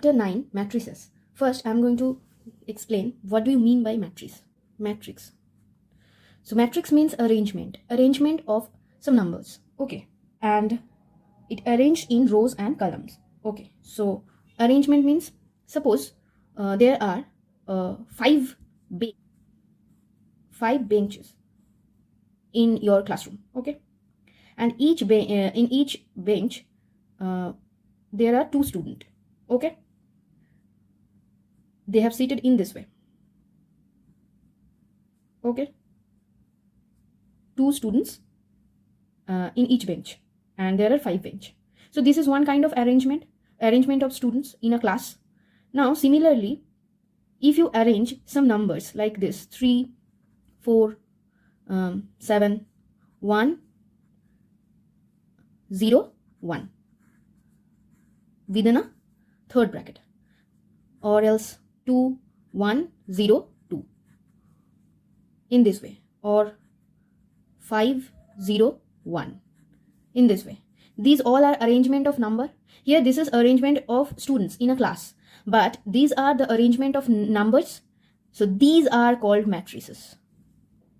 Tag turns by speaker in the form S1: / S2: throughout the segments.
S1: Chapter 9, Matrices. First, I'm going to explain what do you mean by matrix. Matrix. So matrix means arrangement of some numbers. Okay. And it arranged in rows and columns. Okay. So arrangement means, suppose there are five benches in your classroom. Okay. And in each bench there are two students. Okay, they have seated in this way. Okay, two students in each bench, and there are 5 bench. So this is one kind of arrangement of students in a class. Now similarly, if you arrange some numbers like this, 3, 4, 7, 1, 0, 1 within a third bracket, or else 2, 1, 0, 2 in this way, or 5, 0, 1 in this way. These all are arrangement of number. Here this is arrangement of students in a class, but these are the arrangement of numbers. So these are called matrices.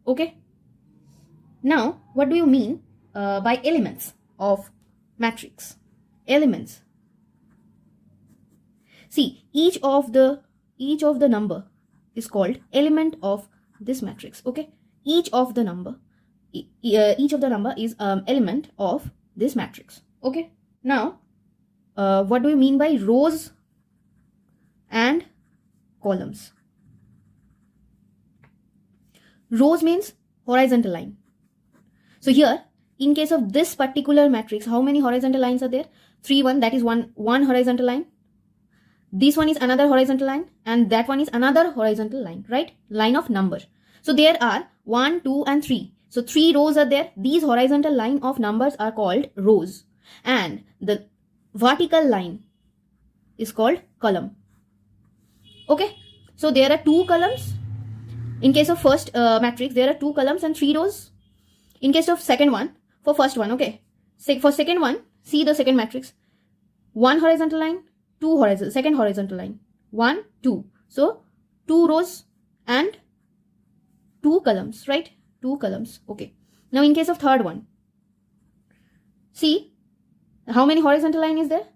S1: Okay. Now what do you mean by elements of matrix? Elements. See, each of the number is called element of this matrix. Okay, each of the number is element of this matrix. Okay. Now what do you mean by rows and columns? Rows means horizontal line. So here, in case of this particular matrix, how many horizontal lines are there? 3, 1, that is one horizontal line. This one is another horizontal line, and that one is another horizontal line, right? Line of number. So there are 1, 2 and 3. So 3 rows are there. These horizontal line of numbers are called rows, and the vertical line is called column. Okay. So there are 2 columns. In case of first matrix, there are 2 columns and 3 rows. In case of second one, for first one, okay. For second one, see the second matrix. 1 horizontal line, 2 horizontal, second horizontal line, 1, 2. So 2 rows and 2 columns, right? 2 columns. Okay. Now in case of third one, see how many horizontal line is there?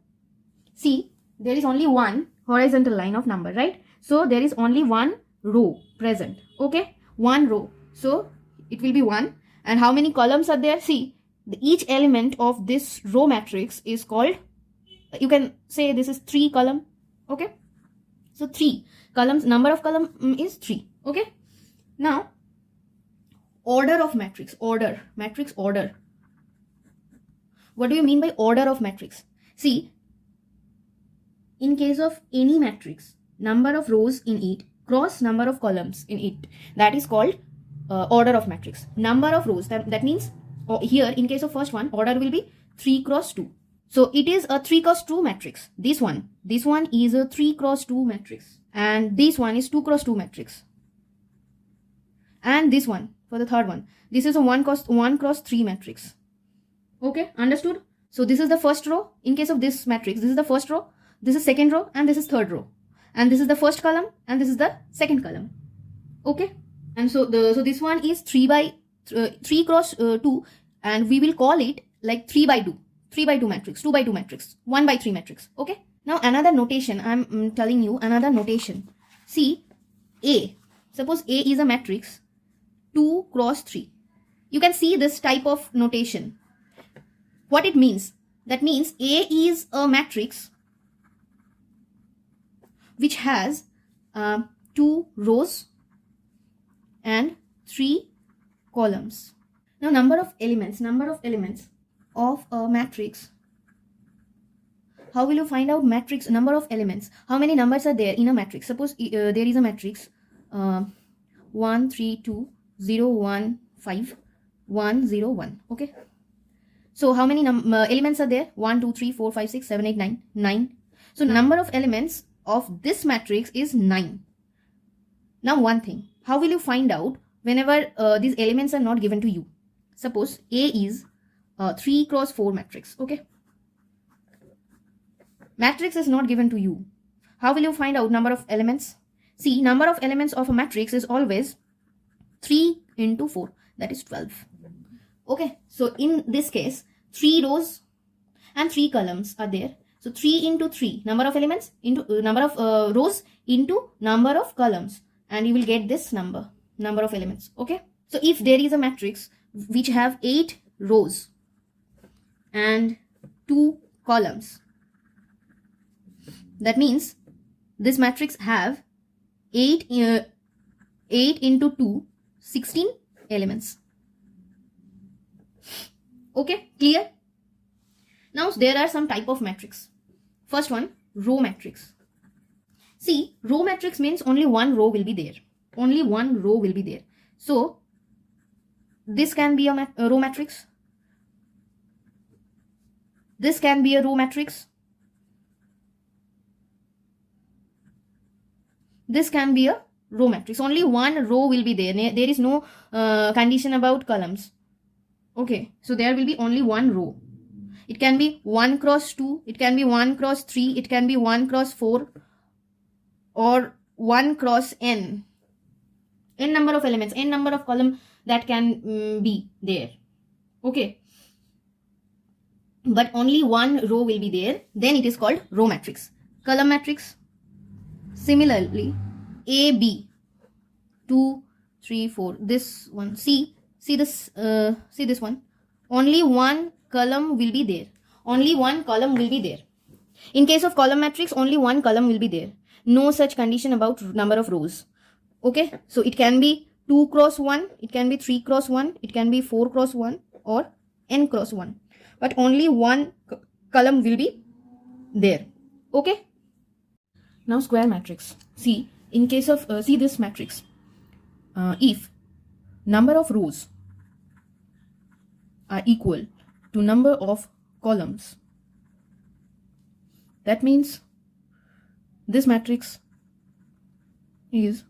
S1: See, there is only 1 horizontal line of number, right? So there is only 1 row present. Okay, 1 row. So it will be 1. And how many columns are there? See, each element of this row matrix is called, you can say this is 3 column. Okay, so 3 columns, number of column is 3. Okay. Now order of matrix. Matrix order. What do you mean by order of matrix? See, in case of any matrix, number of rows in it cross number of columns in it, that is called order of matrix. Number of rows, that means here in case of first one, order will be 3 cross 2. So it is a 3 cross 2 matrix. This one is a 3 cross 2 matrix, and this one is 2 cross 2 matrix, and this one for the third one, this is a 1 cross 3 matrix. Okay, understood? So this is the first row. In case of this matrix, this is the first row, this is second row, and this is third row, and this is the first column, and this is the second column. Okay. And so this one is 3 cross 2, and we will call it like 3 by 2 matrix, 2 by 2 matrix, 1 by 3 matrix. Okay. Now another notation, I'm telling you another notation. See, A, suppose A is a matrix 2 cross 3. You can see this type of notation. What it means? That means A is a matrix which has 2 rows and 3 columns. Now number of elements of a matrix. How will you find out matrix number of elements? How many numbers are there in a matrix? Suppose there is a matrix 1, 3, 2, 0, 1, 5, 1, 0, 1. Okay. So how many elements are there? 1, 2, 3, 4, 5, 6, 7, 8, 9. 9. So number of elements of this matrix is 9. Now one thing, how will you find out whenever these elements are not given to you? Suppose A is 3 cross 4 matrix. Okay. Matrix is not given to you. How will you find out number of elements? See, number of elements of a matrix is always 3 into 4, that is 12. Okay, so in this case, 3 rows and 3 columns are there. So 3 into 3, number of elements into number of rows into number of columns, and you will get this number of elements. Okay, so if there is a matrix which have 8 rows and 2 columns, that means this matrix have 8 into 2, 16 elements. Okay, clear? Now there are some type of matrix. First one, row matrix. See, row matrix means only one row will be there. Only one row will be there. So this can be a row matrix. This can be a row matrix. This can be a row matrix. Only one row will be there. There is no condition about columns. Okay, so there will be only one row. It can be 1 cross 2, it can be 1 cross 3, it can be 1 cross 4, or 1 cross n. N number of elements, n number of column that can be there. Okay, but only one row will be there. Then it is called row matrix. Column matrix. Similarly, A, B, 2, 3, 4. This one. See this one. Only one column will be there. Only one column will be there. In case of column matrix, only one column will be there. No such condition about number of rows. Okay, so it can be 2 cross 1, it can be 3 cross 1, it can be 4 cross 1 or n cross 1. But only one column will be there. Okay. Now square matrix. See, in case of see this matrix, if number of rows are equal to number of columns, that means this matrix is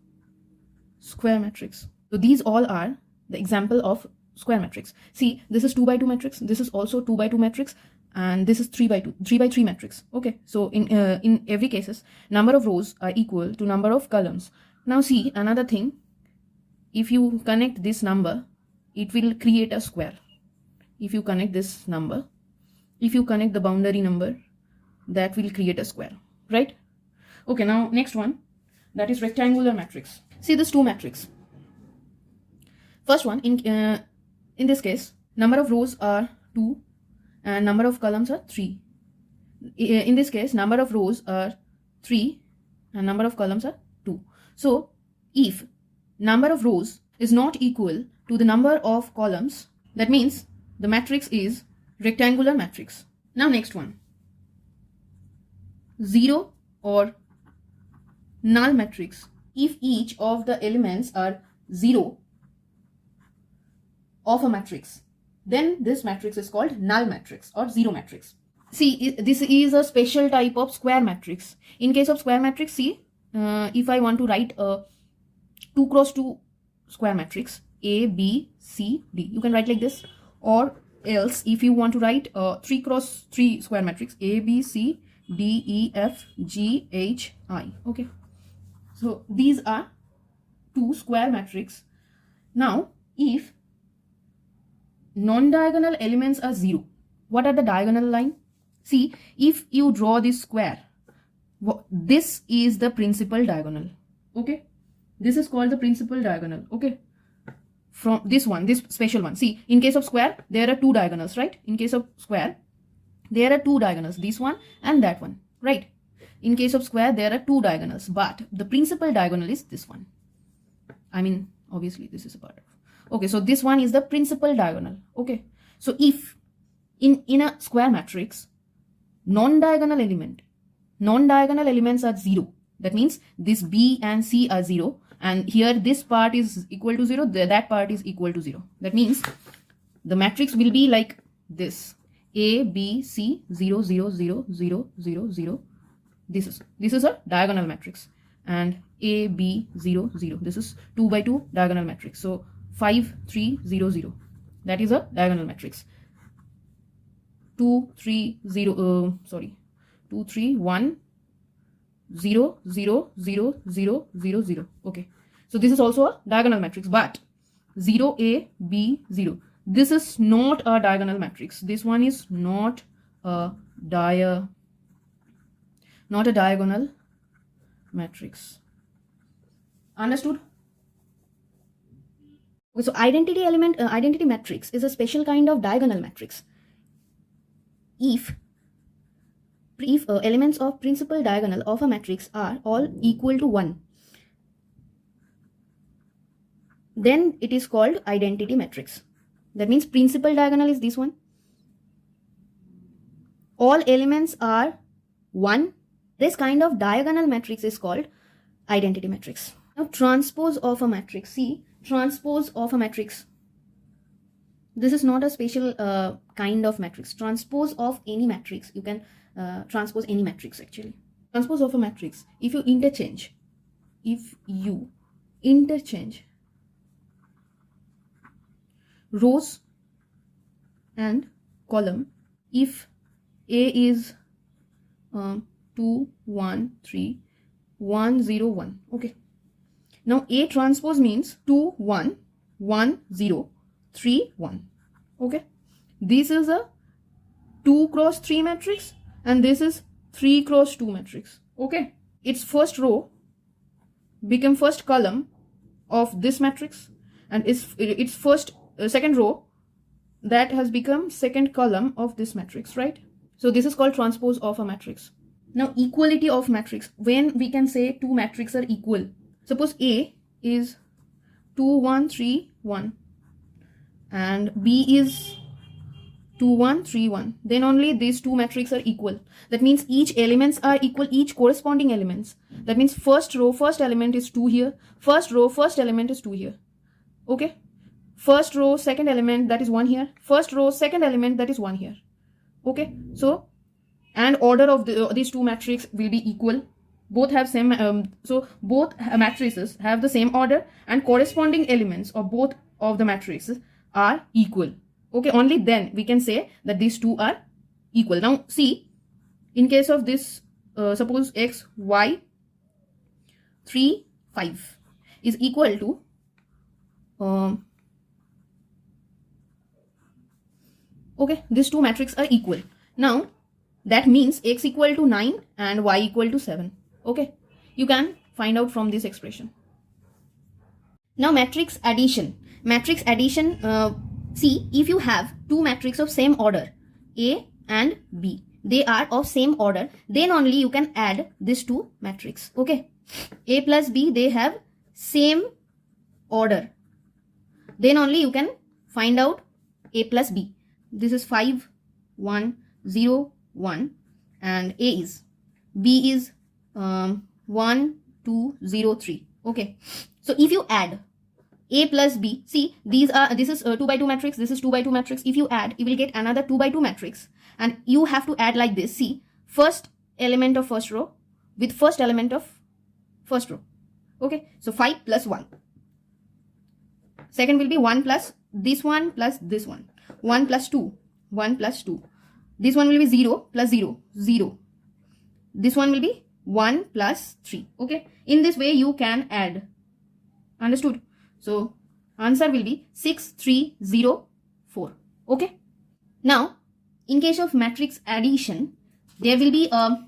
S1: square matrix. So these all are the example of square matrix. See, this is 2 by 2 matrix, this is also 2 by 2 matrix, and this is 3 by 3 matrix. Okay, so in every cases, number of rows are equal to number of columns. Now see another thing, if you connect this number, it will create a square. If you connect this number, if you connect the boundary number, that will create a square, right? Okay, now next one, that is rectangular matrix. See this 2 matrix. First one, in this case, number of rows are 2 and number of columns are 3. In this case, number of rows are 3 and number of columns are 2. So if number of rows is not equal to the number of columns, that means the matrix is rectangular matrix. Now next one, 0 or null matrix. If each of the elements are 0 of a matrix, then this matrix is called null matrix or 0 matrix. See, this is a special type of square matrix. In case of square matrix, see, if I want to write a 2 cross 2 square matrix, A, B, C, D, you can write like this. Or else, if you want to write a 3 cross 3 square matrix, A, B, C, D, E, F, G, H, I. Okay. So these are 2 square matrix. Now, if non-diagonal elements are 0, what are the diagonal line? See, if you draw this square, this is the principal diagonal. Okay, this is called the principal diagonal. Okay, from this one, this special one. See, in case of square, there are 2 diagonals, right? In case of square, there are 2 diagonals, this one and that one, right? In case of square, there are 2 diagonals, but the principal diagonal is this one. I mean, obviously, this is a part of. Okay, so this one is the principal diagonal. Okay, so if in a square matrix, non-diagonal elements are 0, that means this B and C are 0, and here this part is equal to 0, that part is equal to 0. That means the matrix will be like this: A, B, C, 0, 0, 0, 0, 0, 0. This is a diagonal matrix, and A, B, 0, 0. This is 2 by 2 diagonal matrix. So 5, 3, 0, 0. That is a diagonal matrix. 2, 3, 0. 2, 3, 1, 0, 0, 0, 0, 0, 0. Okay. So this is also a diagonal matrix, but 0, A, B, 0. This is not a diagonal matrix. This one is not a diagonal matrix. Understood? So identity matrix is a special kind of diagonal matrix. If elements of principal diagonal of a matrix are all equal to 1, then it is called identity matrix. That means principal diagonal is this one. All elements are 1. This kind of diagonal matrix is called identity matrix. Now transpose of a matrix. See, transpose of a matrix. This is not a special kind of matrix. Transpose of any matrix. You can transpose any matrix actually. Transpose of a matrix. If you interchange rows and column, if A is 2, 1, 3, 1, 0, 1. Okay. Now A transpose means 2, 1, 1, 0, 3, 1. Okay. This is a 2 cross 3 matrix and this is 3 cross 2 matrix. Okay. Its first row become first column of this matrix and its second row that has become second column of this matrix, right? So this is called transpose of a matrix. Now equality of matrix. When we can say two matrices are equal. Suppose A is 2, 1, 3, 1 and B is 2, 1, 3, 1. Then only these two matrices are equal. That means each elements are equal, each corresponding elements. That means first row, first element is 2 here. First row, first element is 2 here. Okay. First row, second element, that is 1 here. First row, second element, that is 1 here. Okay. So, and order of these two matrices will be equal. Both have same, so both matrices have the same order and corresponding elements of both of the matrices are equal. Okay. Only then we can say that these two are equal. Now see, in case of this, suppose x, y, 3, 5 is equal to, okay, these two matrices are equal. Now, that means x equal to 9 and y equal to 7. Okay, you can find out from this expression. Now, matrix addition. Matrix addition, see, if you have two matrices of same order, A and B, they are of same order, then only you can add these two matrices. Okay, A plus B, they have same order. Then only you can find out A plus B. This is 5, 1, 0, 1 and B is 1, 2, 0, 3. Okay. So if you add A plus B, see, this is 2 by 2 matrix, this is 2 by 2 matrix. If you add, you will get another 2 by 2 matrix and you have to add like this. See, first element of first row with first element of first row. Okay. So 5 plus 1. Second will be 1 plus this one plus this one. 1 plus 2, 1 plus 2. This one will be 0 plus 0, 0. This one will be 1 plus 3. Okay. In this way, you can add. Understood? So, answer will be 6, 3, 0, 4. Okay. Now, in case of matrix addition, there will be a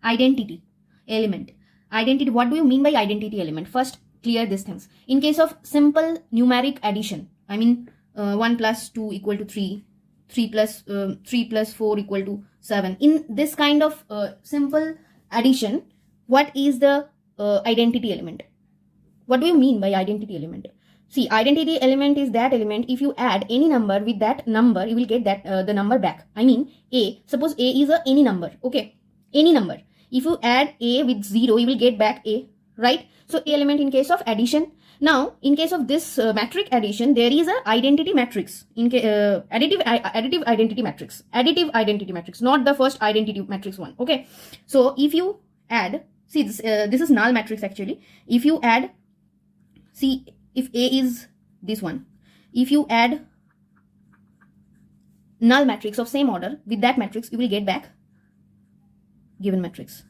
S1: identity element. Identity, what do you mean by identity element? First, clear these things. In case of simple numeric addition, I mean 1 plus 2 equal to 3, 3 plus 4 equal to 7. In this kind of simple addition, what is the identity element? What do you mean by identity element? See, identity element is that element, if you add any number with that number, you will get that the number back. I mean, A, suppose A is any number, okay? Any number. If you add A with 0, you will get back A, right? So, A element in case of addition. Now, in case of this matrix addition, there is a identity matrix. In additive identity matrix. Additive identity matrix, not the first identity matrix one, okay? So, if you add, see, this is null matrix actually. If you add, see, if A is this one, if you add null matrix of same order with that matrix, you will get back given matrix.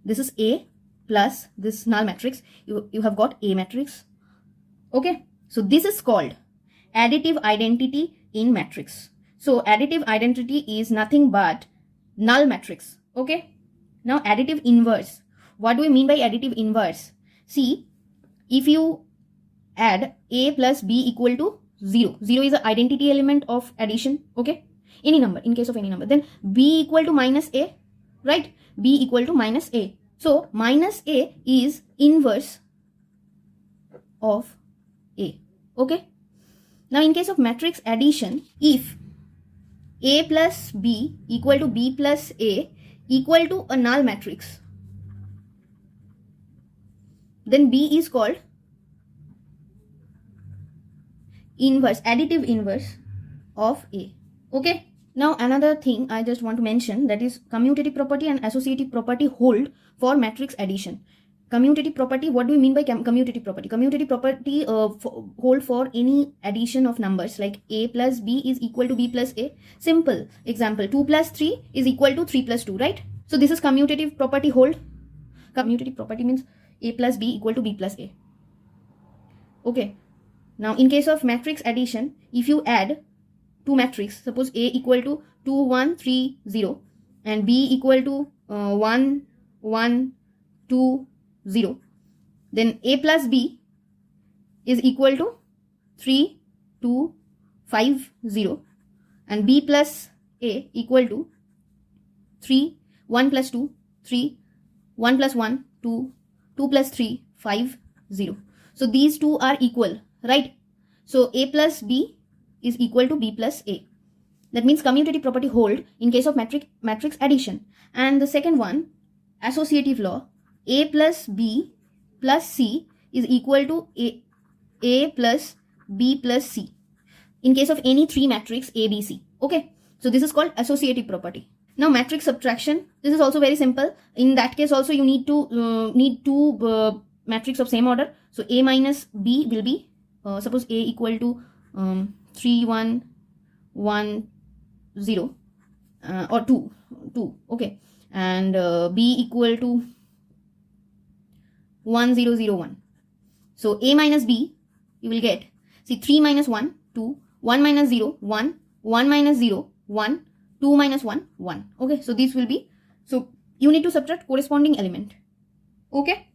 S1: This is A plus this null matrix, you have got A matrix. Okay, so this is called additive identity in matrix. So additive identity is nothing but null matrix. Okay, now additive inverse. What do we mean by additive inverse? See, if you add A plus B equal to 0, 0 is the identity element of addition. Okay, any number, in case of any number, then B equal to minus A, right? B equal to minus A. So minus A is inverse of A. Okay, now in case of matrix addition, if A plus B equal to B plus A equal to a null matrix, then B is called inverse, additive inverse of A. Okay, now another thing I just want to mention, that is commutative property and associative property hold for matrix addition. Commutative property, what do we mean by commutative property? Commutative property hold for any addition of numbers like A plus B is equal to B plus A. Simple example, 2 plus 3 is equal to 3 plus 2, right? So this is commutative property hold. Commutative property means A plus B equal to B plus A. Okay, now in case of matrix addition, if you add two matrices, suppose A equal to 2 1 3 0 and B equal to 1 1 2 0, then A plus B is equal to 3 2 5 0 and B plus A equal to 3 1 plus 2 3 1 plus 1 2 2 plus 3 5 0. So these two are equal, right? So A plus B is equal to B plus A. That means commutative property hold in case of matrix addition. And the second one, associative law, A plus B plus C is equal to A plus B plus C in case of any three matrix A, B, C. Okay, so this is called associative property. Now matrix subtraction, this is also very simple. In that case also you need to need two matrix of same order. So A minus B will be suppose A equal to 3 1 1 0 or 2 2, okay, and B equal to 1 0 0 1. So A minus B you will get, see, 3 minus 1 2, 1 minus 0 1, 1 minus 0 1, 2 minus 1 1. Okay, so this will be, so you need to subtract corresponding element. Okay.